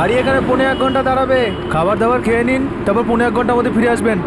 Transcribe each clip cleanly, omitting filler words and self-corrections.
গাড়ি এখানে 1.5 ঘন্টা দাঁড়াবে। খাবার দাবার খেয়ে নিন, তারপর 1.5 ঘন্টার মধ্যে ফিরে আসবেন।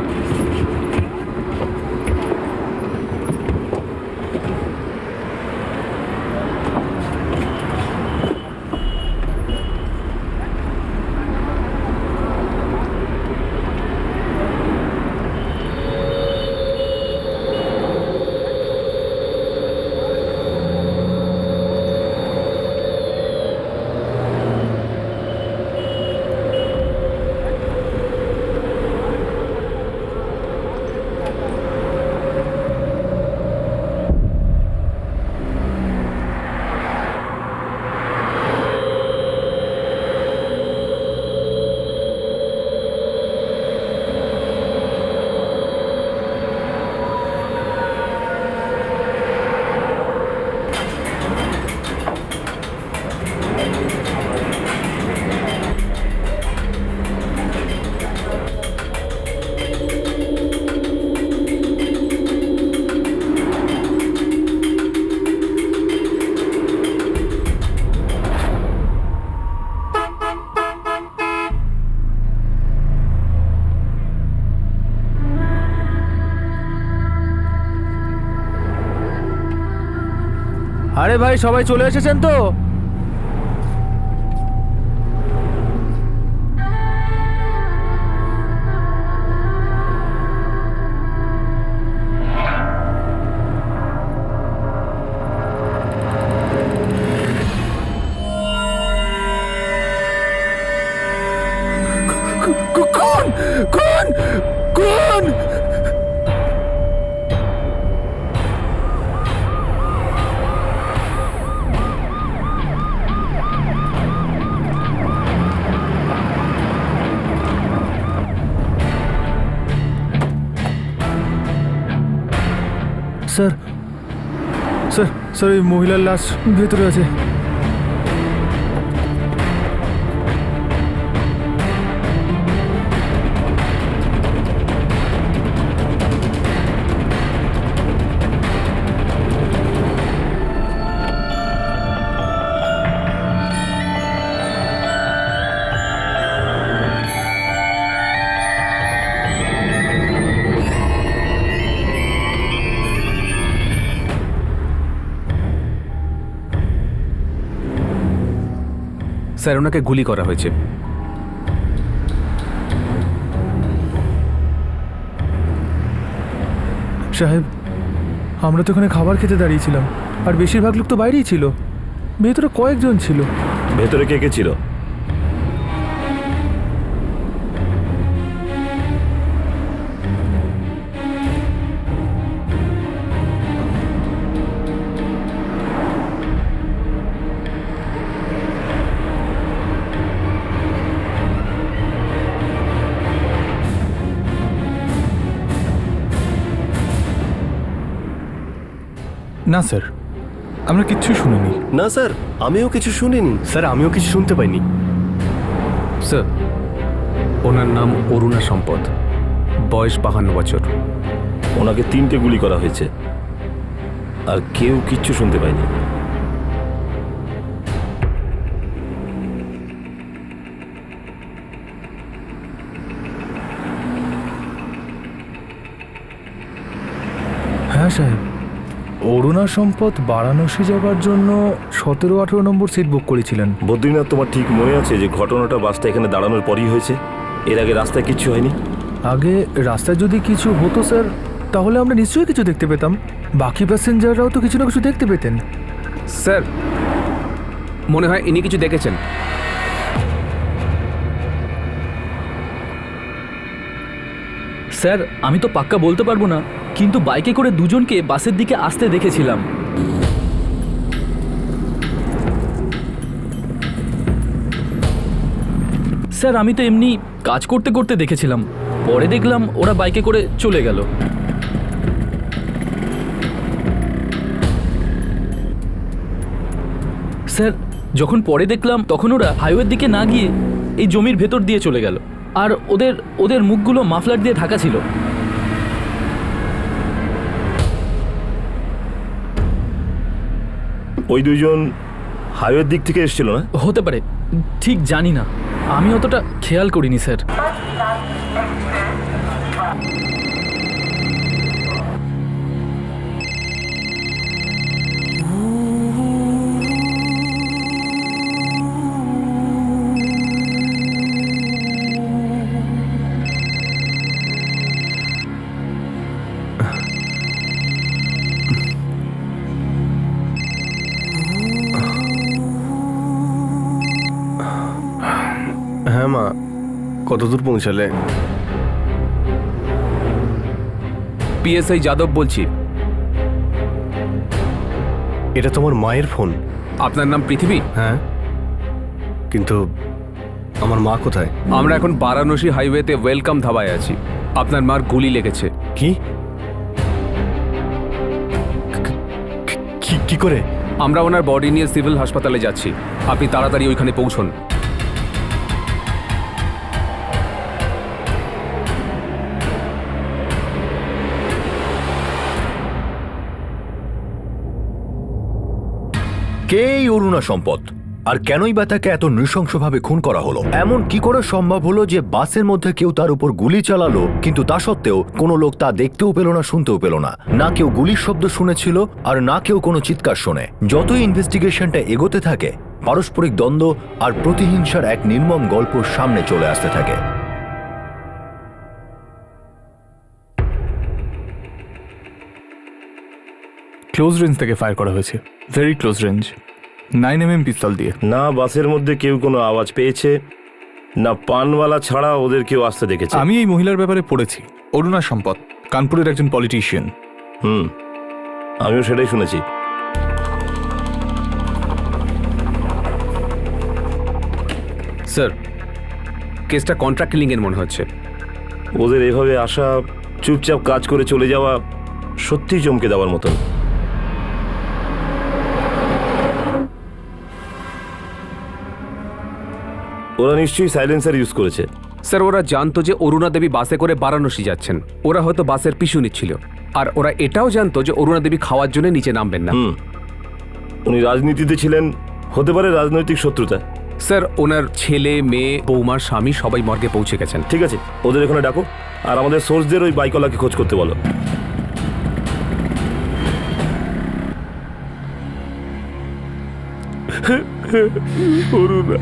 আরে ভাই, সবাই চলে এসেছেন তো? কোন কোন কোন? স্যার স্যার স্যার, এই মহিলার লাশ ভেতরে আছে। স্যার, ওনাকে গুলি করা হয়েছে। সাহেব, আমরা তো এখানে খাবার খেতে দাঁড়িয়েছিলাম, আর বেশিরভাগ লোক তো বাইরেই ছিল। ভেতরে কয়েকজন ছিল। ভেতরে কে কে ছিল? না স্যার, আমরা কিচ্ছু শুনিনি। না স্যার, আমিও কিছু শুনিনি। স্যার, আমিও কিছু শুনতে পাইনি। স্যার, ওনার নাম অরুণা সম্পদ, বয়স 52 বছর। ওনাকে 3টে গুলি করা হয়েছে, আর কেউ কিচ্ছু শুনতে পায়নি। হ্যাঁ সাহেব, অরুণা সম্পদ বারাণসী যাবার জন্য 17-18 নম্বর সিট বুক করেছিলেন। বদ্রীনাথ, তোমার ঠিক মনে আছে যে ঘটনাটা বাসটা এখানে দাঁড়ানোর পরই হয়েছে? এর আগে রাস্তায় কিচ্ছু হয়নি? আগে রাস্তায় যদি কিছু হতো স্যার, তাহলে আমরা নিশ্চয়ই কিছু দেখতে পেতাম। বাকি প্যাসেঞ্জাররাও তো কিছু না কিছু দেখতে পেতেন। স্যার, মনে হয় ইনি কিছু দেখেছেন। স্যার, আমি তো পাক্কা বলতে পারবো না, কিন্তু বাইকে করে দুজনকে বাসের দিকে আসতে দেখেছিলাম। স্যার, আমি তো এমনি কাজ করতে করতে দেখেছিলাম, পরে দেখলাম ওরা বাইকে করে চলে গেল। স্যার, যখন পরে দেখলাম তখন ওরা হাইওয়ের দিকে না গিয়ে এই জমির ভেতর দিয়ে চলে গেল, আর ওদের ওদের মুখগুলো মাফলার দিয়ে ঢাকা ছিল। ওই দুইজন হাইওয়ের দিক থেকে এসেছিল না? হতে পারে, ঠিক জানি না। আমি অতটা খেয়াল করিনি স্যার। হ্যাঁ মা, কতদূর পৌঁছালে? পিএসআই যাদব বলছি। এটা তোমার মায়ের ফোন? আপনার নাম পৃথিবী? হ্যাঁ, কিন্তু আমার মা কোথায়? আমরা এখন বারাণসী হাইওয়েতে ওয়েলকাম ধাবায় আছি। আপনার মার গুলি লেগেছে। কি কি করে? আমরা ওনার বডি নিয়ে সিভিল হাসপাতালে যাচ্ছি। আপনি তাড়াতাড়ি ওইখানে পৌঁছন। কে এই অরুণা সম্পদ, আর কেনই বা তাকে এত নৃশংসভাবে খুন করা হলো? এমন কি করে সম্ভব হলো যে বাসের মধ্যে কেউ তার উপর গুলি চালালো, কিন্তু তা সত্ত্বেও কোনো লোক তা দেখতেও পেল না, শুনতেও পেল না? না কেউ গুলির শব্দ শুনেছিল, আর না কেউ কোনো চিৎকার শোনে। যতই ইনভেস্টিগেশনটা এগোতে থাকে, পারস্পরিক দ্বন্দ্ব আর প্রতিহিংসার এক নির্মম গল্প সামনে চলে আসতে থাকে। ক্লোজ রেঞ্জ থেকে ফায়ার করা হয়েছে, ভেরি ক্লোজ রেঞ্জ, 9mm পিস্তল দিয়ে। না বাসের মধ্যে কেউ কোনো আওয়াজ পেয়েছে, না পানওয়ালা ছাড়া ওদের কেউ আসতে দেখেছে। আমি এই মহিলার ব্যাপারে পড়েছি, অরুণা সম্পদ, কানপুরের একজন পলিটিশিয়ান। আমিও সেটাই শুনেছি। স্যার, কেসটা কন্ট্রাক্ট কিলিং এর মনে হচ্ছে। ওদের এভাবে আসা, চুপচাপ কাজ করে চলে যাওয়া সত্যিই চমকে দেওয়ার মতন। ওরা নিশ্চয়ই সাইলেন্সার ইউজ করেছে। স্যার, ওরা জানতো যে অরুণা দেবী বাসে করে বারাণসী যাচ্ছেন। ওরা হয়তো বাসের পিছু নিচ্ছিল, আর ওরা এটাও জানতো যে অরুণা দেবী খাওয়ার জন্য নিচে নামবেন না। উনি রাজনীতিতে ছিলেন, হতে পারে রাজনৈতিক শত্রুতা। স্যার, ওনার ছেলে, মেয়ে, বৌমার স্বামী সবাই মর্গে পৌঁছে গেছেন। ঠিক আছে, ওদের এখানে ডাকো, আর আমাদের সোর্সদের ওই বাইকওয়ালাকে খোঁজ করতে বলো। অরুণা,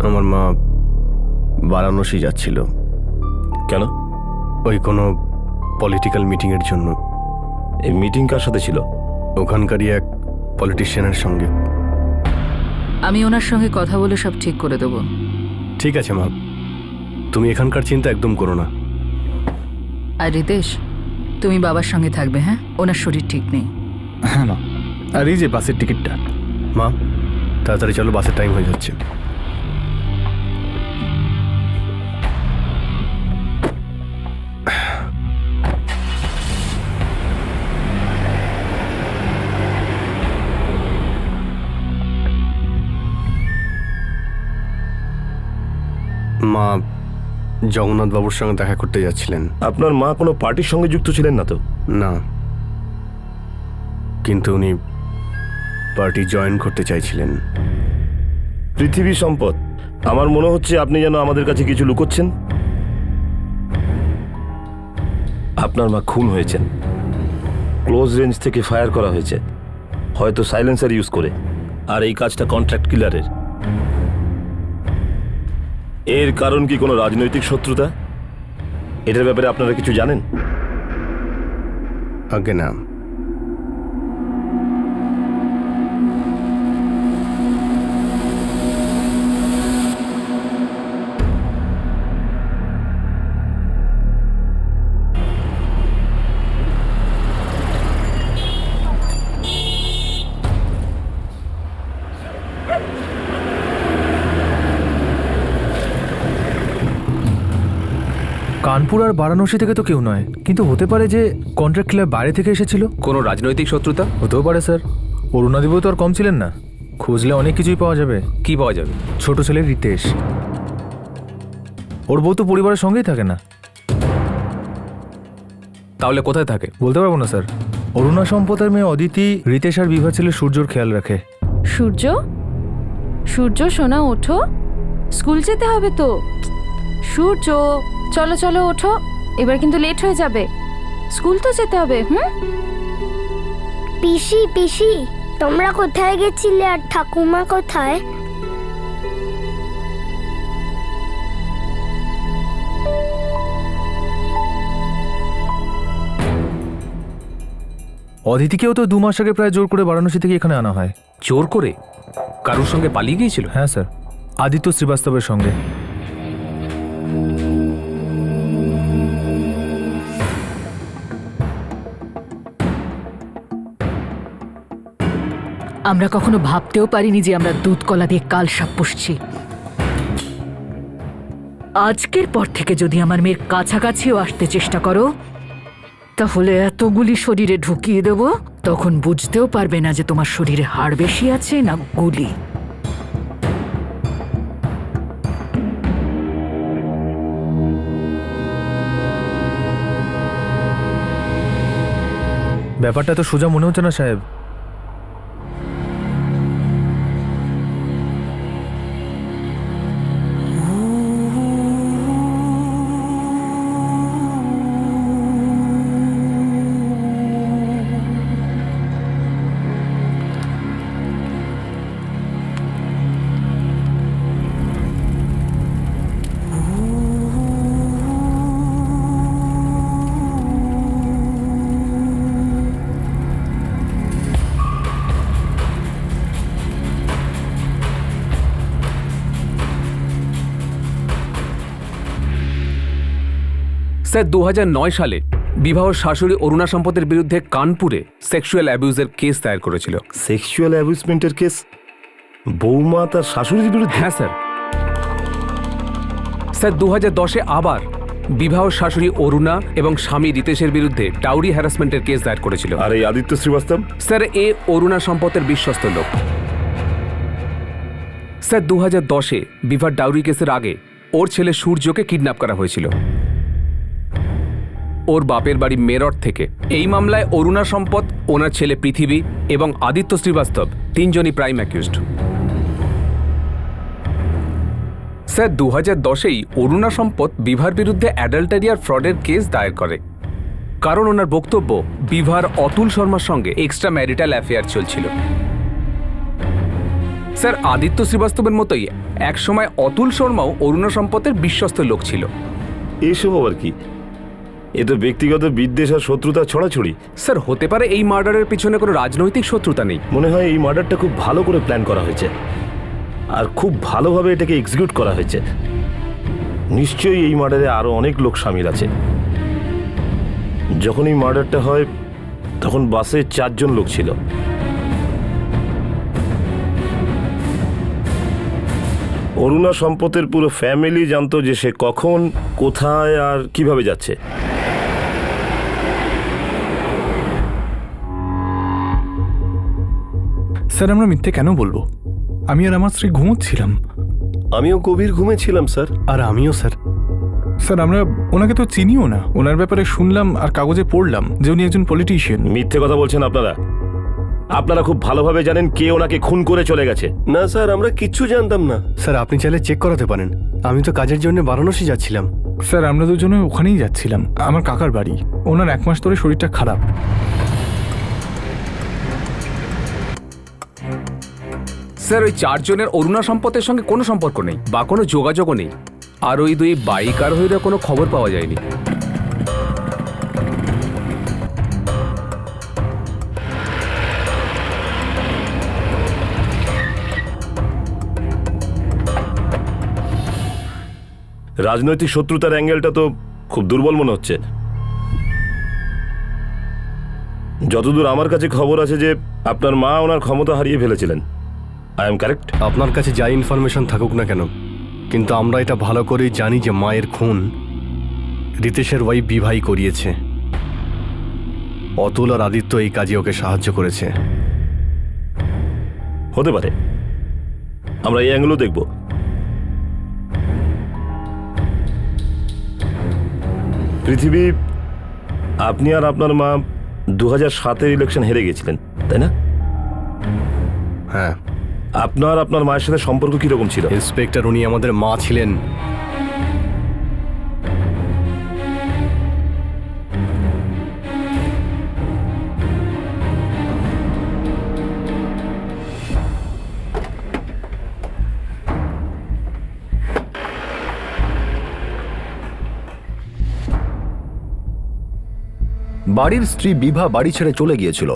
আমার মা বারাণসী যাচ্ছিল। কেন? ওই কোনো পলিটিক্যাল মিটিংয়ের জন্য। এই মিটিং কার সাথে ছিল? ওখানকারই এক পলিটিশিয়ানের সঙ্গে। আমি ওনার সঙ্গে কথা বলে সব ঠিক করে দেবো। ঠিক আছে মা, তুমি এখানকার চিন্তা একদম করো না। আর রিতেশ, তুমি বাবার সঙ্গে থাকবে, হ্যাঁ? ওনার শরীর ঠিক নেই। হ্যাঁ মা, আর এই যে বাসের টিকিটটা। মা, তাড়াতাড়ি চলো, বাসের টাইম হয়ে যাচ্ছে। মা জগন্নাথ বাবুর সঙ্গে দেখা করতে যাচ্ছিলেন। আপনার মা কোনো পার্টির সঙ্গে যুক্ত ছিলেন না তো? না, কিন্তু উনি পার্টি জয়েন করতে চাইছিলেন। পৃথিবী সম্পদ, আমার মনে হচ্ছে আপনি যেন আমাদের কাছে কিছু লুকোচ্ছেন। আপনার মা খুন হয়েছেন, ক্লোজ রেঞ্জ থেকে ফায়ার করা হয়েছে, হয়তো সাইলেন্সার ইউজ করে। আর এই কাজটা কন্ট্রাক্ট কিলারের। এর কারণ কি কোনো রাজনৈতিক শত্রুতা? এটার ব্যাপারে আপনারা কিছু জানেন? আগে না। কানপুর আর বারাণসী থেকে তো কেউ নয়, কিন্তু হতে পারে যে কন্ট্রাক্ট কিলার বাইরে থেকে এসেছিল। কোনো রাজনৈতিক শত্রুতা? হতেও পারে স্যার। অরুণাদেবও তো আর কম ছিলেন না, খুঁজলে অনেক কিছুই পাওয়া যাবে। কি পাওয়া যাবে? ছোট ছেলে রিতেশ, ওর বউ তো পরিবারের সঙ্গেই থাকে না। তাহলে কোথায় থাকে? বলতে পারবো না স্যার। অরুণা সম্পদের মেয়ে অদিতি রিতেশ আর বিভা ছেলে সূর্যর খেয়াল রাখে। সূর্য, সূর্য সোনা ওঠো, স্কুল যেতে হবে তো। সূর্য, চলো চলো ওঠো, এবার কিন্তু লেট হয়ে যাবে, স্কুল তো যেতে হবে। পিসি পিসি, তোমরা কোথায় গেছিলে আর ঠাকুমা কোথায়? অদিতিকেও তো 2 মাস আগে প্রায় জোর করে বারাণসী থেকে এখানে আনা হয়। জোর করে? কারোর সঙ্গে পালিয়ে গিয়েছিল? হ্যাঁ স্যার, আদিত্য শ্রীবাস্তবের সঙ্গে। আমরা কখনো ভাবতেও পারিনি যে আমরা দুধ কলা দিয়ে কাল সাপ পুষছি। আজকের পর থেকে যদি আমার মেয়ের কাছাকাছিও আসতে চেষ্টা করো, তাহলে এতগুলি শরীরে ঢুকিয়ে দেব, তখন বুঝতেও পারবে না যে তোমার শরীরে হাড় বেশি আছে না গুলি। ব্যাপারটা তো সোজা মনে হচ্ছে না সাহেব। স্যার 2009 সালে বিবাহ শাশুড়ি অরুণা সম্পদের বিরুদ্ধে কানপুরে সেক্সুয়াল অ্যাবিউজের কেস দায়ের করেছিল। সেক্সুয়াল অ্যাবিউজমেন্টের কেস? বৌমা তার শাশুড়ির বিরুদ্ধে? হ্যাঁ স্যার। স্যার 2010-এ আবার বিবাহ শাশুড়ি অরুণা এবং স্বামী রিতেশের বিরুদ্ধে ডাউরি হ্যারাসমেন্টের কেস দায়ের করেছিল। আর এই আদিত্য শ্রীবাস্তব? স্যার এ অরুণা সম্পদের বিশ্বস্ত লোক। স্যার 2010-এ বিভার ডাউরি কেসের আগে ওর ছেলে সূর্যকে কিডন্যাপ করা হয়েছিল ওর বাপের বাড়ি মেরঠ থেকে। এই মামলায় অরুণা সম্পদ, ওনার ছেলে পৃথিবী এবং আদিত্য শ্রীবাস্তব তিনজনই প্রাইম অ্যাকিউজড। স্যার 2010-এই অরুণা সম্পদ বিভার বিরুদ্ধে অ্যাডাল্টারি আর ফ্রডের কেস দায়ের করে, কারণ ওনার বক্তব্য বিভার অতুল শর্মার সঙ্গে এক্সট্রা ম্যারিটাল অ্যাফেয়ার চলছিল। স্যার আদিত্য শ্রীবাস্তবের মতোই একসময় অতুল শর্মাও অরুণা সম্পদের বিশ্বস্ত লোক ছিল। এসব আবার কি? এ তো ব্যক্তিগত বিদ্বেষ আর শত্রুতা ছড়াছড়ি। স্যার হতে পারে এই মার্ডারের পিছনে কোনো রাজনৈতিক শত্রুতা নেই। মনে হয় এই মার্ডারটা খুব ভালো করে প্ল্যান করা হয়েছে আর খুব ভালোভাবে এটাকে এক্সিকিউট করা হয়েছে। নিশ্চয়ই এই মার্ডারে আরো অনেক লোক সামিল আছে। যখন এই মার্ডারটা হয় তখন বাসে 4 জন লোক ছিল। অরুণা সম্পদের পুরো ফ্যামিলি জানতো যে সে কখন, কোথায় আর কিভাবে যাচ্ছে। স্যার আমরা মিথ্যে কেন বলবো? আমি আর আমার স্ত্রী ঘুমোচ্ছিলাম। আমিও গভীর ঘুমেছিলাম স্যার। আর আমিও স্যার। স্যার আমরা ওনাকে তো চিনিও না, ওনার ব্যাপারে শুনলাম আর কাগজে পড়লাম যে উনি একজন পলিটিশিয়ান। মিথ্যে কথা বলছেন আপনারা। আপনারা খুব ভালোভাবে জানেন কে ওনাকে খুন করে চলে গেছে। না স্যার, আমরা কিচ্ছু জানতাম না। স্যার আপনি চাইলে চেক করাতে পারেন, আমি তো কাজের জন্য বারাণসী যাচ্ছিলাম। স্যার আমরা দুজনে ওখানেই যাচ্ছিলাম, আমার কাকার বাড়ি। ওনার 1 মাস ধরে শরীরটা খারাপ। স্যার ওই 4 জনের অরুণা সম্পদের সঙ্গে কোনো সম্পর্ক নেই বা কোনো যোগাযোগও নেই। আর ওই 2 বাইক আরোহীর কোনো খবর পাওয়া যায়নি। রাজনৈতিক শত্রুতার অ্যাঙ্গেলটা তো খুব দুর্বল মনে হচ্ছে। যতদূর আমার কাছে খবর আছে যে আপনার মা ওনার ক্ষমতা হারিয়ে ফেলেছিলেন। I am correct? আপনার কাছে যাই ইনফরমেশন থাকুক না কেন, কিন্তু আমরা এটা ভালো করেই জানি যে মায়ের খুন রিতেশের ওয়াইফ বিভাই করিয়েছে। অতুল আর আদিত্য এই কাজে ওকে সাহায্য করেছে। হতে পারে, আমরা এই অ্যাঙ্গেলও দেখব। পৃথিবী, আপনি আর আপনার মা 2007-এর ইলেকশন হেরে গেছিলেন, তাই না? হ্যাঁ। আপনার আপনার মায়ের সাথে সম্পর্ক কিরকম ছিল? ইন্সপেক্টর, উনি আমাদের মা ছিলেন। বাড়ির স্ত্রী বিভা বাড়ি ছেড়ে চলে গিয়েছিল।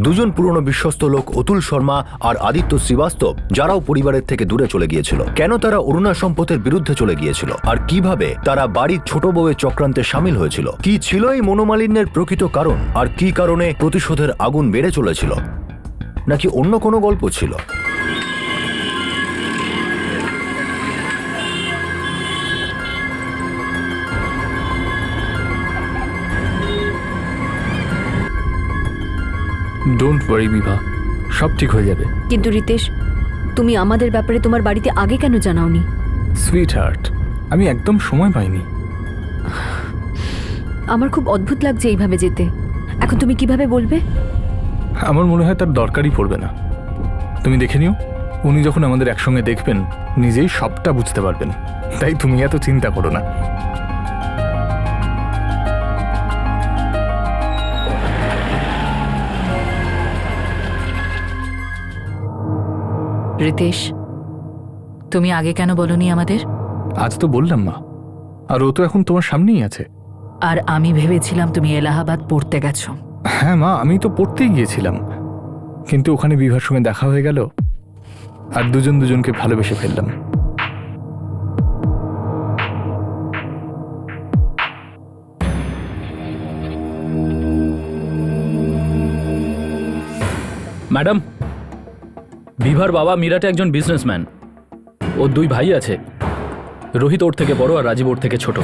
দুজন পুরনো বিশ্বস্ত লোক অতুল শর্মা আর আদিত্য শ্রীবাস্তব, যারাও পরিবারের থেকে দূরে চলে গিয়েছিল। কেন তারা অরুণা সম্পদের বিরুদ্ধে চলে গিয়েছিল, আর কিভাবে তারা বাড়ির ছোট বউয়ের চক্রান্তে সামিল হয়েছিল? কি ছিল এই মনোমালিন্যের প্রকৃত কারণ, আর কি কারণে প্রতিশোধের আগুন বেড়ে চলেছিল? নাকি অন্য কোনো গল্প ছিল? ডোন্ট ওয়ারি বিভা, সব ঠিক হয়ে যাবে। কিন্তু রিতেশ, তুমি আমাদের ব্যাপারে তোমার বাড়িতে আগে কেন জানাওনি? সুইট হার্ট, আমি একদম সময় পাইনি। আমার খুব অদ্ভুত লাগছে এইভাবে যেতে। এখন তুমি কিভাবে বলবে? আমার মনে হয় তার দরকারই পড়বে না। তুমি দেখে নিও, উনি যখন আমাদের একসঙ্গে দেখবেন নিজেই সবটা বুঝতে পারবেন। তাই তুমি এত চিন্তা করো না। রিতেশ, তুমি আগে কেন বলনি আমাদের? আজ তো বললাম মা, আর ও তো এখন তোমার সামনেই আছে। আর আমি ভেবেছিলাম তুমি এলাহাবাদ পড়তে গেছো। হ্যাঁ মা, আমি তো পড়তেই গিয়েছিলাম, কিন্তু ওখানে বিভার সঙ্গে দেখা হয়ে গেল আর দুজন দুজনকে ভালোবেসে ফেললাম। ম্যাডাম, বিভার বাবা মিরাটে একজন বিজনেসম্যান। ওর দুই ভাই আছে, রোহিত ওর থেকে বড় আর রাজীব ওর থেকে ছোট।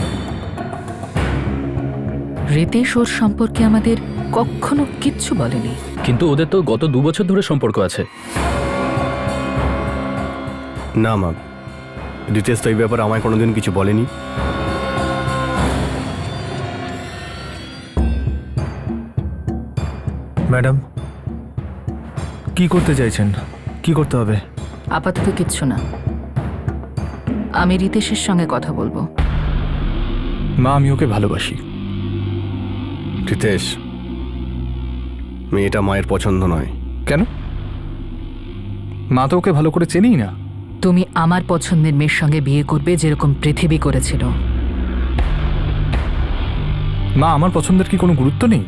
রিতেশ ওর সম্পর্কে আমাদের কখনো কিচ্ছু বলেনি। কিন্তু ওদের তো গত 2 বছর ধরে সম্পর্ক আছে। না মা, রিতেশ তো এই ব্যাপারে আমায় কোনোদিন কিছু বলেনি। ম্যাডাম, কি করতে চাইছেন? কি করতে হবে? আপাতত কিচ্ছু না, আমি রিতেশের সঙ্গে কথা বলবো। মা, আমি ওকে ভালোবাসি। রিতেশ, মেয়েটা মায়ের পছন্দ নয়। কেন? মা তো ওকে ভালো করে চেনেই না। তুমি আমার পছন্দের মেয়ের সঙ্গে বিয়ে করবে, যেরকম পৃথিবী করেছিল। মা, আমার পছন্দের কি কোনো গুরুত্ব নেই?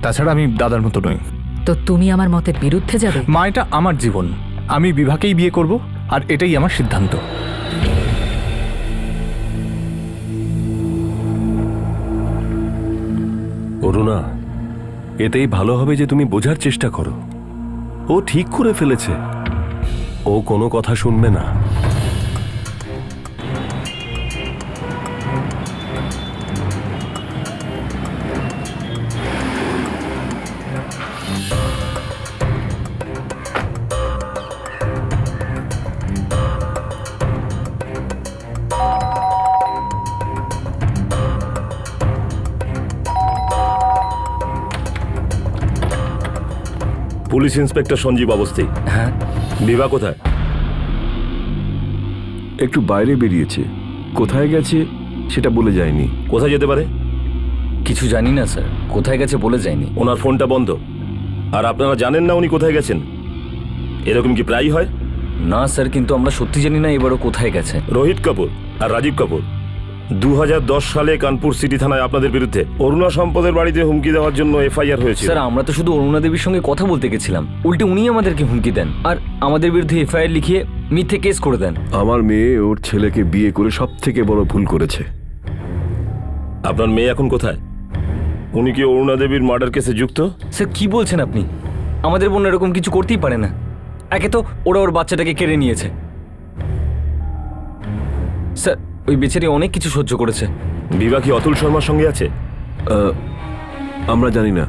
তাছাড়া আমি দাদার মতো নই। তো তুমি আমার মতের বিরুদ্ধে যাবে? মা, এটা আমার জীবন, আমি বিভাকেই বিয়ে করব, আর এটাই আমার সিদ্ধান্ত। অরুণা, এতেই ভালো হবে যে তুমি বোঝার চেষ্টা করো। ও ঠিক করে ফেলেছে, ও কোনো কথা শুনবে না। Police inspector Sanjeev অবস্থি। হ্যাঁ। বিভা কোথায়? একটু বাইরে বেরিয়েছে, কোথায় গেছে সেটা বলে যায়নি। কোথায় যেতে পারে? কিছু জানি না স্যার, কোথায় গেছে বলে যায়নি। ওনার ফোনটা বন্ধ, আর আপনারা জানেন না উনি কোথায় গেছেন? এরকম কি প্রায়ই হয়? না স্যার, কিন্তু আমরা সত্যি জানি না এবারও কোথায় গেছে। রোহিত কাপুর আর রাজীব কাপুর 2010 সালে কানপুর সিটি থানায় আপনাদের বিরুদ্ধে অরুণা সম্পদের বাড়িতে হুমকি দেওয়ার জন্য এফআইআর হয়েছে। স্যার, আমরা তো শুধু অরুণা দেবীর সঙ্গে কথা বলতে গেছিলাম, উল্টে উনি আমাদেরকে হুমকি দেন আর আমাদের বিরুদ্ধে এফআইআর লিখিয়ে মিথ্যে কেস করে দেন। আমার মেয়ে ওর ছেলেকে বিয়ে করে সব থেকে বড় ভুল করেছে। আপনার মেয়ে এখন কোথায়? উনি কি অরুণা দেবীর মার্ডার কেসে যুক্ত? স্যার, কি বলছেন আপনি? আমাদের বোন এরকম কিছু করতেই পারে না। একে তো ওরা ওর বাচ্চাটাকে কেড়ে নিয়েছে। স্যার ওই বেচারি অনেক কিছু সহ্য করেছে। বিভা কি অতুল শর্মার সঙ্গে আছে? আমরা জানি না।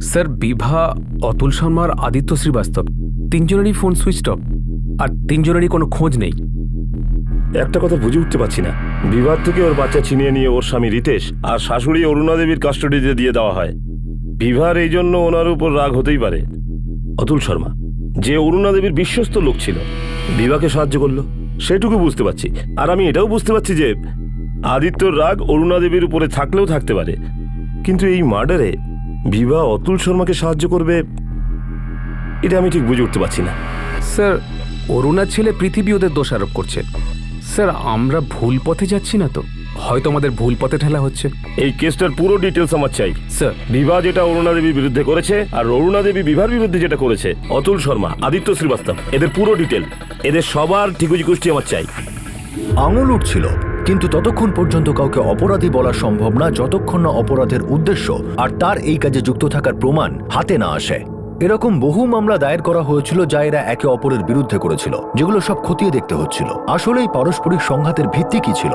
স্যার, বিভা, অতুল শর্মা আর আদিত্য শ্রীবাস্তব তিনজনেরই ফোন সুইচ অফ, আর তিনজনেরই কোনো খোঁজ নেই। একটা কথা বুঝে উঠতে পারছি না, বিভার থেকে ওর বাচ্চা ছিনিয়ে নিয়ে ওর স্বামী রিতেশ আর শাশুড়ি অরুণা দেবীর কাস্টডিতে দিয়ে দেওয়া হয়। বিভার এই জন্য ওনার উপর রাগ হতেই পারে। অতুল শর্মা যে অরুণা দেবীর বিশ্বস্ত লোক ছিল, বিভাকে সাহায্য করলো, সেটুকু বুঝতে পারছি। আর আমি এটাও বুঝতে পারছি যে আদিত্যর রাগ অরুণা দেবীর উপরে থাকলেও থাকতে পারে, কিন্তু এই মার্ডারে বিভা অতুল শর্মাকে সাহায্য করবে, এটা আমি ঠিক বুঝে উঠতে পারছি না। স্যার, অরুণার ছেলে পৃথিবী ওদের দোষারোপ করছে। স্যার, আমরা ভুল পথে যাচ্ছি না তো? হয়তো আমাদের ভুল পথে ঠেলা হচ্ছে। এই কেসটার পুরো ডিটেলস আমার চাই স্যার। বিভা যেটা অরুণা দেবীর বিরুদ্ধে করেছে, আর অরুণা দেবী বিভার বিরুদ্ধে যেটা করেছে, অতুল শর্মা, আদিত্য শ্রীবাস্তব, এদের পুরো ডিটেল, এদের সবার ঠিকুজি কুষ্টি আমার চাই। আঙুল উঠছিল, কিন্তু ততক্ষণ পর্যন্ত কাউকে অপরাধী বলা সম্ভব না যতক্ষণ না অপরাধের উদ্দেশ্য আর তার এই কাজে যুক্ত থাকার প্রমাণ হাতে না আসে। এরকম বহু মামলা দায়ের করা হয়েছিল যা এরা একে অপরের বিরুদ্ধে করেছিল, যেগুলো সব খতিয়ে দেখতে হচ্ছিল আসলেই পারস্পরিক সংঘাতের ভিত্তি কি ছিল।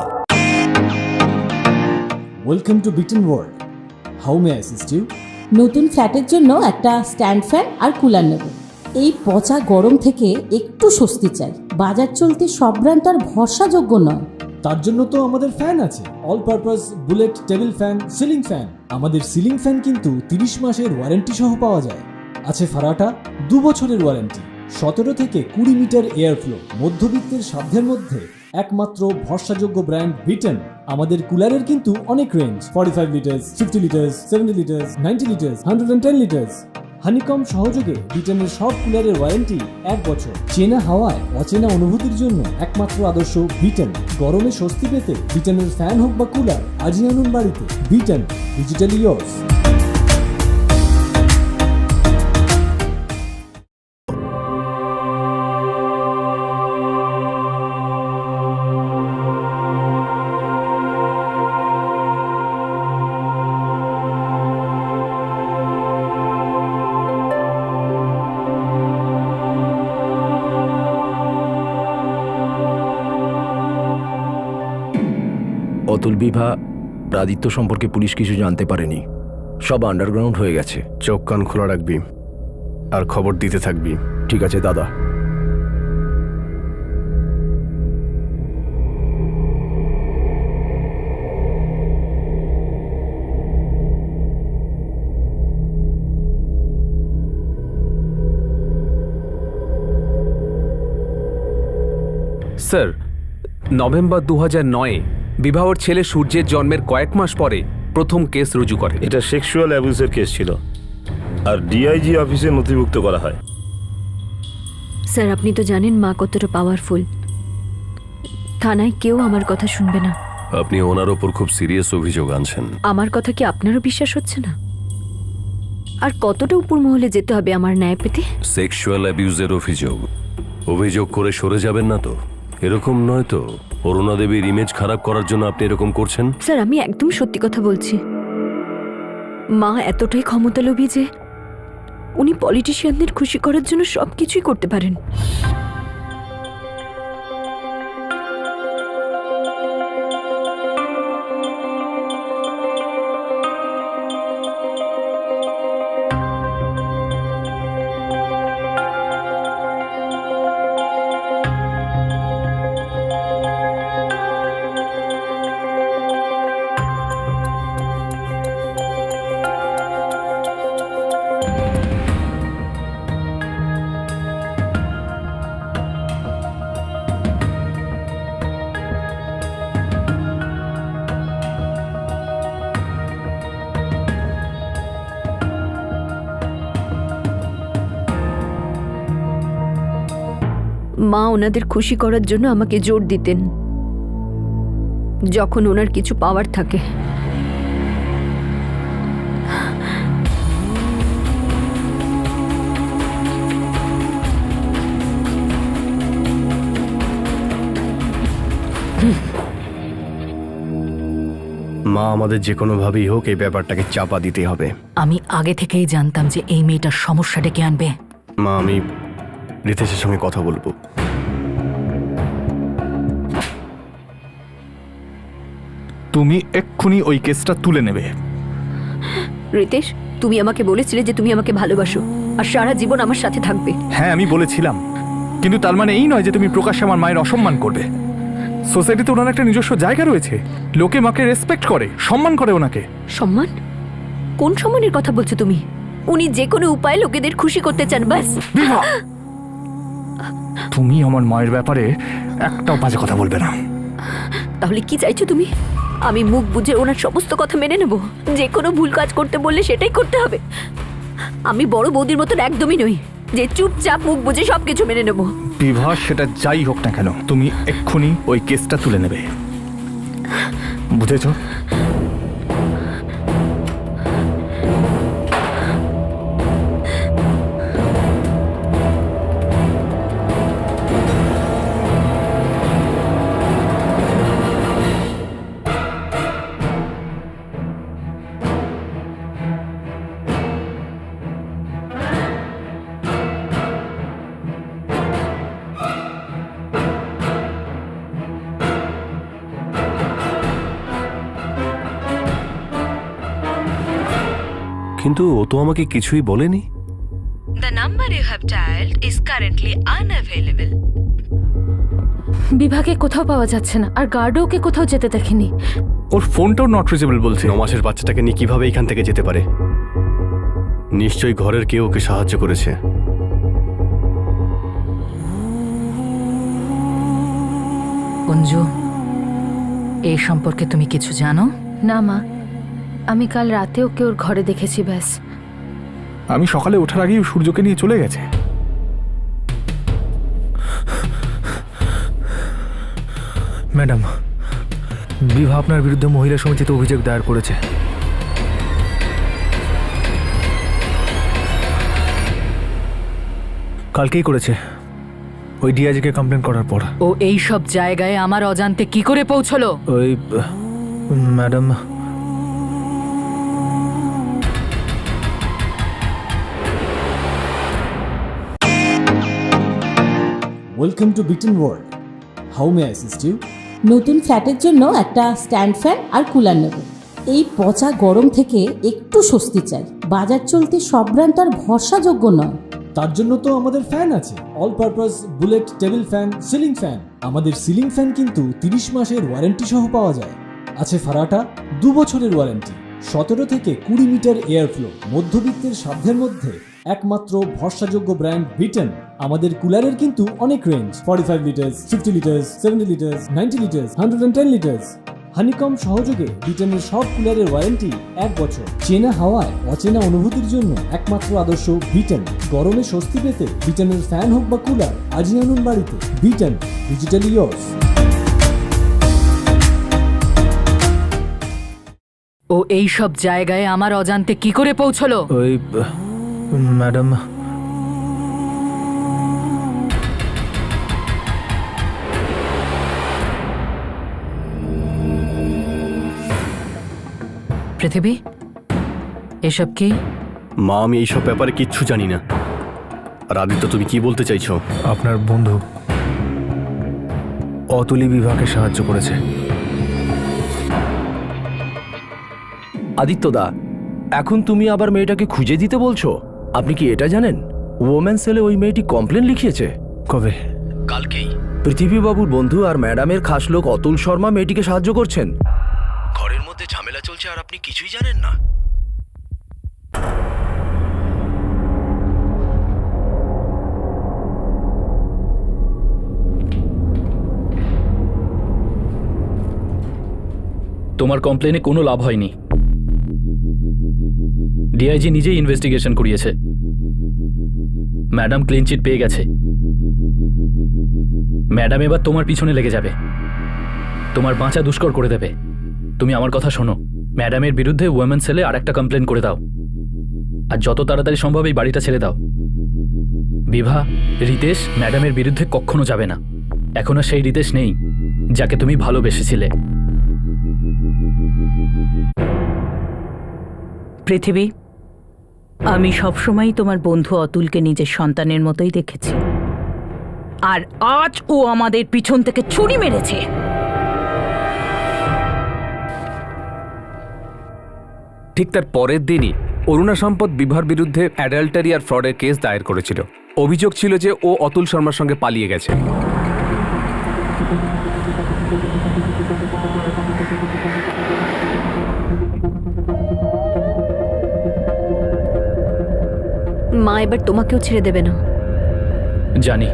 ওয়েলকাম টু বিটেন world, how may I assist you? নতুন ফ্ল্যাটের জন্য একটা স্ট্যান্ড ফ্যান আর কুলার নেব। এই পচা গরম থেকে একটু স্বস্তি চাই। বাজার চলতে সব ব্র্যান্ড তো আর ভরসাযোগ্য নয়। তার জন্য তো আমাদের ফ্যান আছে, all purpose bullet table fan, ceiling fan. আমাদের সিলিং ফ্যান কিন্তু 30 মাসের ওয়ারেন্টি সহ পাওয়া যায়। আছে ফারাটা 2 বছরের ওয়ারেন্টি, 17 থেকে 20 মিটার এয়ার ফ্লো, মধ্যবিত্তের সাধ্যের মধ্যে একমাত্র ভরসাযোগ্য ব্র্যান্ড বিটেন। আমাদের কুলারের কিন্তু অনেক range, 45 litres, 50 litres, 70 litres, 90 litres, 110 litres. Honeycomb সহযোগে বিটেনের সব কুলারের ওয়ারেন্টি 1 বছর। চেনা হাওয়ায় অচেনা অনুভূতির জন্য একমাত্র আদর্শ বিটেন। গরমে স্বস্তি পেতে বিটেনের ফ্যান হোক বা কুলার, আজই আনুন বাড়িতে। বিটেন, ডিজিটালি ইয়ার্স। অতুল, বিভা, আদিত্য সম্পর্কে পুলিশ কিছু জানতে পারেনি, সব আন্ডারগ্রাউন্ড হয়ে গেছে। চোখ কান খোলা রাখবি আর খবর দিতে থাকবি। ঠিক আছে দাদা। স্যার, নভেম্বর 2009-এ বিবাহর ছেলে সূর্যের জন্মের কয়েক মাস পরে প্রথম কেস রুজু করে। এটা সেক্সুয়াল অ্যাবিউজের কেস ছিল আর ডিআইজি অফিসে নথিভুক্ত করা হয়। স্যার, আপনি তো জানেন মা কতটা পাওয়ারফুল। থানায় কেউ আমার কথা শুনবে না। আপনি ওনার ওপর খুব সিরিয়াস অভিযোগ আনছেন। আমার কথা কি আপনারও বিশ্বাস হচ্ছে না? আর কতটা উপর মহলে যেতে হবে আমার ন্যায় পেতে? সেক্সুয়াল অ্যাবিউজের অভিযোগ করে সরে যাবেন না তো? এরকম নয় তো অরুণা দেবীর ইমেজ খারাপ করার জন্য আপনি এরকম করছেন? স্যার, আমি একদম সত্যি কথা বলছি। মা এতটাই ক্ষমতালোভী যে উনি পলিটিশিয়ানদের খুশি করার জন্য সবকিছুই করতে পারেন। মা ওনাদের খুশি করার জন্য আমাকে জোর দিতেন যখন ওনার কিছু পাওয়ার থাকে। মা আমাদের যে কোনোভাবেই হোক এই ব্যাপারটাকে চাপা দিতে হবে। আমি আগে থেকেই জানতাম যে এই মেয়েটার সমস্যা ডেকে আনবে। মা, আমি রিতেশের সঙ্গে কথা বলবো। তুমি এক্ষুনি ওই কেসটা তুলে নেবে। রিতেশ, তুমি আমাকে বলেছিলে যে তুমি আমাকে ভালোবাসো আর সারা জীবন আমার সাথে থাকবে। হ্যাঁ, আমি বলেছিলাম, কিন্তু তার মানে এই নয় যে তুমি প্রকাশ্যে আমার মায়ের অসম্মান করবে। সোসাইটিতে ওনার একটা নিজস্ব জায়গা রয়েছে, লোকে মাকে রেসপেক্ট করে, সম্মান করে ওনাকে। সম্মান? কোন সম্মানের কথা বলছো তুমি? উনি যে কোনো উপায়ে লোকেদের খুশি করতে চান, ব্যাস। বিভা, তুমি আমার মায়ের ব্যাপারে একটাও বাজে কথা বলবে না। তাহলে কি চাইছো তুমি? আমি মুখ বুঝে ওনার সমস্ত কথা মেনে নেব? যে কোনো ভুল কাজ করতে বললে সেটাই করতে হবে? আমি বড় বৌদির মতন একদমই নই যে চুপচাপ মুখ বুঝে সবকিছু মেনে নেব। বিভা, সেটা যাই হোক না কেন, তুমি এক্ষুনি ওই কেসটা তুলে নেবে, বুঝেছো? কিন্তু ও তো আমাকে কিছুই বলেনি। The number you have dialed is currently unavailable. বিভাকে কোথাও পাওয়া যাচ্ছে না, আর গার্ডও ওকে কোথাও যেতে দেখেনি। ওর ফোনটাও নট রিচেবল বলছে। 9 মাসের বাচ্চাটাকে নিয়ে কিভাবে এখান থেকে যেতে পারে? নিশ্চয়ই ঘরের কেউ ওকে সাহায্য করেছে। অঞ্জু, এই সম্পর্কে তুমি কিছু জানো? না মা, আমি কাল রাতে ওকে ওর ঘরে দেখেছি, ব্যাস। আমি সকালে ওঠার আগেই সূর্যকে নিয়ে চলে গেছে। ম্যাডাম, বিভা আপনার বিরুদ্ধে মহিলা সমিতিতে অভিযোগ দায়ের করেছে। কালকেই করেছে, ওই ডিআইজিকে কমপ্লেন করার পর। ও এই সব জায়গায় আমার অজান্তে কি করে পৌঁছলো? ওই ম্যাডাম, ওয়েলকাম টু বিটেন world. How may I assist you? নতুন ফ্ল্যাটের জন্য একটা স্ট্যান্ড ফ্যান আর কুলার নেব। এই পচা গরম থেকে একটু স্বস্তি চাই। বাজার চলতে সব ব্র্যান্ড তো আর ভরসাযোগ্য নয়। তার জন্য তো আমাদের ফ্যান আছে, all purpose bullet table fan, ceiling fan. আমাদের সিলিং ফ্যান কিন্তু 30 মাসের ওয়ারেন্টি সহ পাওয়া যায়। আছে ফারাটা 2 বছরের ওয়ারেন্টি, 17 থেকে 20 মিটার এয়ার ফ্লো, মধ্যবিত্তের সাধ্যের মধ্যে একমাত্র ভরসাযোগ্য ব্র্যান্ড বিটেন। আমাদের কুলারের কিন্তু অনেক range, 45 litres, 50 litres, 70 litres, 90 litres, 110 litres. Honeycomb সহযোগে বিটেনের সব কুলারের ওয়ারেন্টি 1 বছর। চেনা হাওয়ায় অচেনা অনুভূতির জন্য একমাত্র আদর্শ বিটেন। গরমে স্বস্তি পেতে বিটেনের ফ্যান হোক বা কুলার, আজই আনুন বাড়িতে। বিটেন, ডিজিটালি ইয়োর্স। ও এই সব জায়গায় আমার অজান্তে কি করে পৌঁছলো? ওই ম্যাডাম, পৃথিবী, এসব কি? মা, আমি এইসব ব্যাপারে কিচ্ছু জানি না। আর আদিত্য, তুমি কি বলতে চাইছো? আপনার বন্ধু অতুলি বিভাকে সাহায্য করেছে। আদিত্যদা, এখন তুমি আবার মেয়েটাকে খুঁজে দিতে বলছো? আপনি কি এটা জানেন ওমেন সেলে ওই মেয়েটি কমপ্লেন লিখিয়েছে? কবে? কালকেই। পৃথিবীবাবুর বন্ধু আর ম্যাডামের খাস লোক অতুল শর্মা মেয়েটিকে সাহায্য করছেন। ঘরের মধ্যে ঝামেলা চলছে আর আপনি কিছুই জানেন না? তোমার কমপ্লেনে কোনো লাভ হয়নি। ডিআইজি নিজেই ইনভেস্টিগেশন করিয়েছে। ম্যাডাম ক্লিন চিট পেয়ে গেছে। ম্যাডাম এবার তোমার পিছনে লেগে যাবে, তোমার বাঁচা দুষ্কর করে দেবে। তুমি আমার কথা শোনো, ম্যাডামের বিরুদ্ধে ওমেন সেলে আর একটা কমপ্লেন করে দাও, আর যত তাড়াতাড়ি সম্ভব এই বাড়িটা ছেড়ে দাও। বিভা, রিতেশ ম্যাডামের বিরুদ্ধে কখনো যাবে না। এখনো সেই রিতেশ নেই যাকে তুমি ভালোবেসেছিলে। পৃথিবী, আমি সবসময়ই তোমার বন্ধু অতুলকে নিজের সন্তানের মতোই দেখেছি, আর আজ ও আমাদের পিছন থেকে ছুরি মেরেছে। ঠিক তার পরের দিনই অরুণা সম্পদ বিভার বিরুদ্ধে অ্যাডাল্টারি আর ফ্রডের কেস দায়ের করেছিল। অভিযোগ ছিল যে ও অতুল শর্মার সঙ্গে পালিয়ে গেছে। মা এবার তোমাকেও ছেড়ে দেবে না। জানি।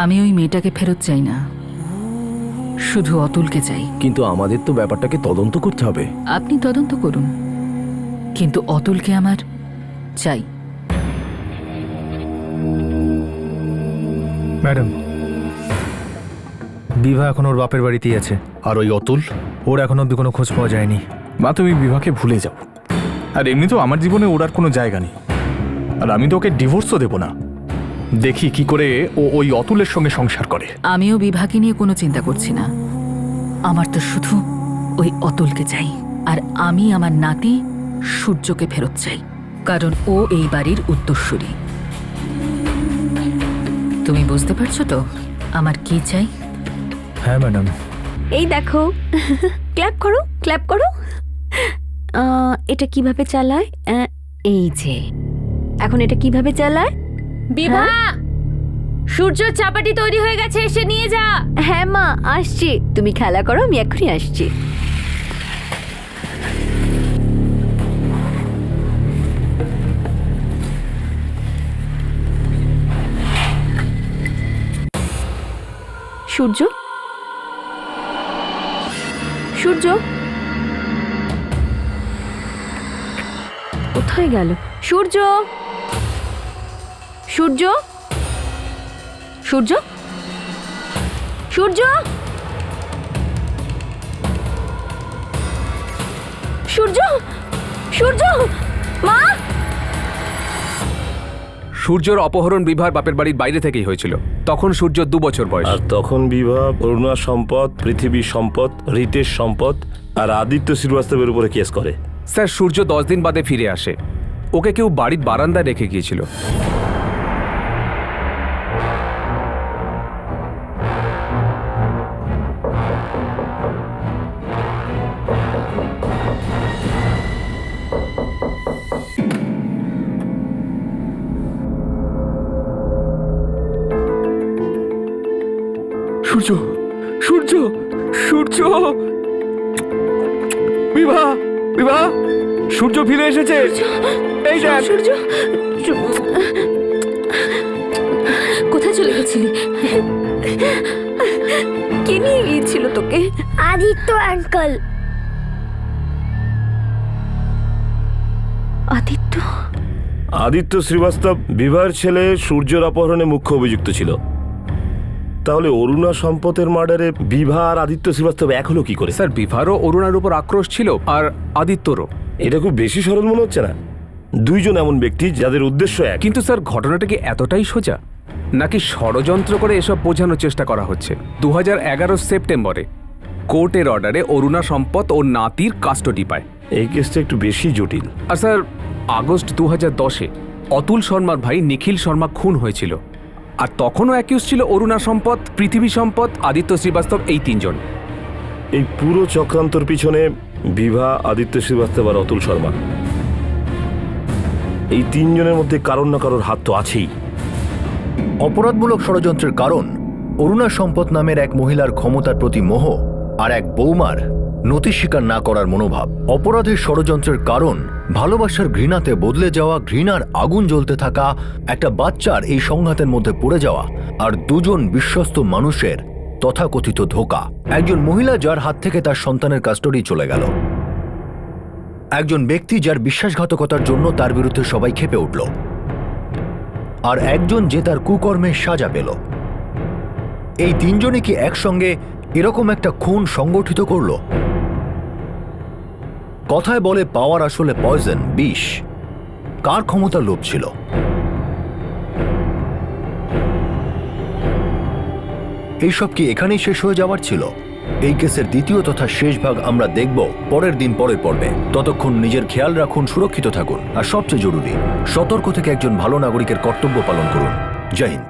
আমি ওই মেয়েটাকে ফেরত চাই না, শুধু অতুলকে চাই। কিন্তু আমাদের তো ব্যাপারটাকে তদন্ত করতে হবে। আপনি তদন্ত করুন, কিন্তু অতুলকে আমার চাই। ম্যাডাম, বিভা এখন ওর বাপের বাড়িতেই আছে। আর ওই অতুল? ওর এখন অব্দি কোনো খোঁজ পাওয়া যায়নি। মা, তুমি বিভাকে ভুলে যাও। আর এমনিতেও আমার জীবনে ওর আর কোনো জায়গা নেই। আর আমি তো ওকে ডিভোর্সও দেবো না। দেখি কি করে ও ওই অতুলের সঙ্গে সংসার করে। আমিও বিভাকে নিয়ে কোনো চিন্তা করছি না। আমার তো শুধু ওই অতুলকে চাই, আর আমি আমার নাতি সূর্যকে ফেরত চাই, কারণ ও এই বাড়ির উত্তরসূরি। তুমি বুঝতে পারছো তো আমার কি চাই? হ্যাঁ ম্যাডাম। এই দেখো, ক্ল্যাপ করো, ক্ল্যাপ করো। এটা কিভাবে চালায়? এই যে, এখন এটা কিভাবে চালায়? বিভা, সূর্য চাপাটি তৈরি হয়ে গেছে, এসে নিয়ে যা। হ্যাঁ মা, আসছি। তুমি খেলা করো, আমি এক্ষুনি আসছি। সূর্য, সূর্য কোথায় গেল? সূর্য, সূর্য, সূর্য, সূর্য, সূর্য, সূর্য, মা! সূর্যর অপহরণ বিভার বাপের বাড়ির বাইরে থেকেই হয়েছিল। তখন সূর্য 2 বছর বয়স। আর তখন বিভা অরুণা সম্পদ, পৃথিবী সম্পদ, রিতেশ সম্পদ আর আদিত্য শ্রীবাস্তবের উপরে কেস করে। স্যার, সূর্য 10 দিন বাদে ফিরে আসে। ওকে কেউ বাড়ির বারান্দায় রেখে গিয়েছিল। সূর্য, সূর্য, সূর্য, বিভা, বিভা, সূর্য ফিরে এসেছে। এই দেখ। সূর্য, কোথায় চলে গেছিলি? কে নিয়ে গিয়েছিল তোকে? আদিত্য আঙ্কেল। আদিত্য? আদিত্য শ্রীবাস্তব বিভার ছেলে সূর্যর অপহরণে মুখ্য অভিযুক্ত ছিল। তাহলে অরুণা সম্পদের মার্ডারে বিভা আর আদিত্য শ্রীবাস্তব এক হলো কি করে? স্যার, বিভারও অরুণার উপর আক্রোশ ছিল, আর আদিত্যরও। এটা খুব বেশি সরল মনে হচ্ছে না? দুইজন এমন ব্যক্তি যাদের উদ্দেশ্য এক। কিন্তু স্যার, ঘটনাটা কি এতটাই সোজা, নাকি ষড়যন্ত্র করে এসব বোঝানোর চেষ্টা করা হচ্ছে? 2011 সেপ্টেম্বরে কোর্টের অর্ডারে অরুণা সম্পদ ও নাতির কাস্টডি পায়। এই কেসটা একটু বেশি জটিল। আর স্যার, আগস্ট 2010-এ অতুল শর্মার ভাই নিখিল শর্মা খুন হয়েছিল। আর তখনও অ্যাকিউজ ছিল অরুণা সম্পদ, পৃথিবী সম্পদ, আদিত্য শ্রীবাস্তব, এই 3 জন। এই পুরো চক্রান্তর পিছনে বিভা, আদিত্য শ্রীবাস্তব আর অতুল শর্মা, এই 3 জনের মধ্যে কারোর না কারোর হাত তো আছেই। অপরাধমূলক ষড়যন্ত্রের কারণ অরুণা সম্পদ নামের এক মহিলার ক্ষমতার প্রতি মোহ আর এক বৌমার নতি স্বীকার না করার মনোভাব। অপরাধের ষড়যন্ত্রের কারণ ভালোবাসার ঘৃণাতে বদলে যাওয়া, ঘৃণার আগুন জ্বলতে থাকা একটা বাচ্চার এই সংঘাতের মধ্যে পড়ে যাওয়া, আর 2 জন বিশ্বস্ত মানুষের তথাকথিত ধোঁকা। একজন মহিলা যার হাত থেকে তার সন্তানের কাস্টডি চলে গেল, একজন ব্যক্তি যার বিশ্বাসঘাতকতার জন্য তার বিরুদ্ধে সবাই ক্ষেপে উঠল, আর একজন যে তার কুকর্মের সাজা পেল। এই 3 জনই কি একসঙ্গে এরকম একটা খুন সংগঠিত করল? কথায় বলে পাওয়ার আসলে পয়জন, বিষ। কার ক্ষমতার লোভ ছিল? এইসব কি এখানেই শেষ হয়ে যাওয়ার ছিল? এই কেসের দ্বিতীয় তথা শেষ ভাগ আমরা দেখব পরের দিন, পরের পর্বে। ততক্ষণ নিজের খেয়াল রাখুন, সুরক্ষিত থাকুন, আর সবচেয়ে জরুরি, সতর্ক থেকে একজন ভালো নাগরিকের কর্তব্য পালন করুন। জয় হিন্দ।